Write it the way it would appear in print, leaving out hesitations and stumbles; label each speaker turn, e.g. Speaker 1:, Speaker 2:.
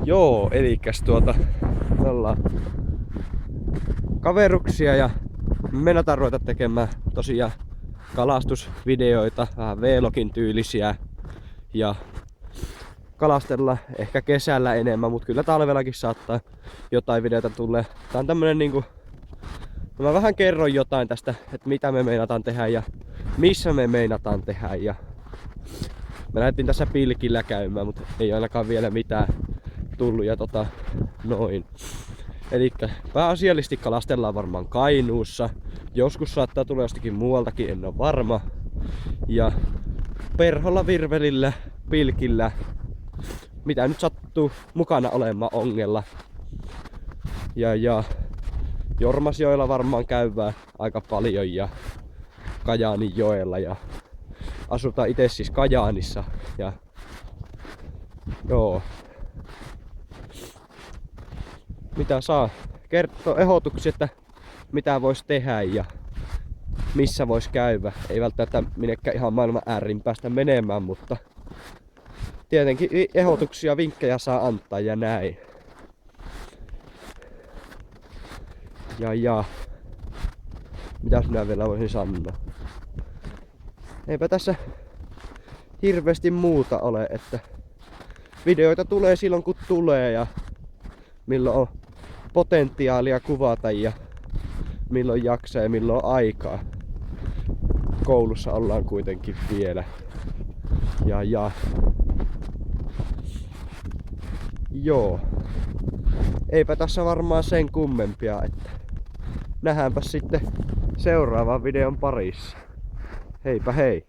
Speaker 1: Joo, elikäs me ollaan kaveruksia ja me meinataan ruveta tekemään tosiaan kalastusvideoita, vähän vlogin tyylisiä ja kalastella ehkä kesällä enemmän, mutta kyllä talvellakin saattaa jotain videota tulee. Tää on tämmönen niinku, mä vähän kerron jotain tästä, että mitä me meinataan tehdä ja missä me meinataan tehdä ja me lähdettiin tässä pilkillä käymään, mutta ei ainakaan vielä mitään tullut ja noin. Elikkä pääasiallisesti kalastellaan varmaan Kainuussa. Joskus saattaa tulla jostakin muualtakin, en ole varma. Ja perholla, virvelillä, pilkillä, mitä nyt sattuu mukana olemaan ongella. Ja Jormasjoella varmaan käydään aika paljon ja Kajaanin joella ja asutaan itse siis Kajaanissa ja joo. Mitä saa kertoa ehdotuksia, että mitä vois tehdä ja missä vois käydä. Ei välttämättä minnekään ihan maailman äärin päästä menemään, mutta tietenkin ehdotuksia, vinkkejä saa antaa ja näin. Ja mitäs minä vielä voisin sanoa? Eipä tässä hirveästi muuta ole, että videoita tulee silloin kun tulee ja milloin on potentiaalia kuvata ja milloin jaksaa ja milloin on aikaa. Koulussa ollaan kuitenkin vielä. Ja joo. Eipä tässä varmaan sen kummempia, että nähdäänpä sitten seuraavan videon parissa. Heipä hei!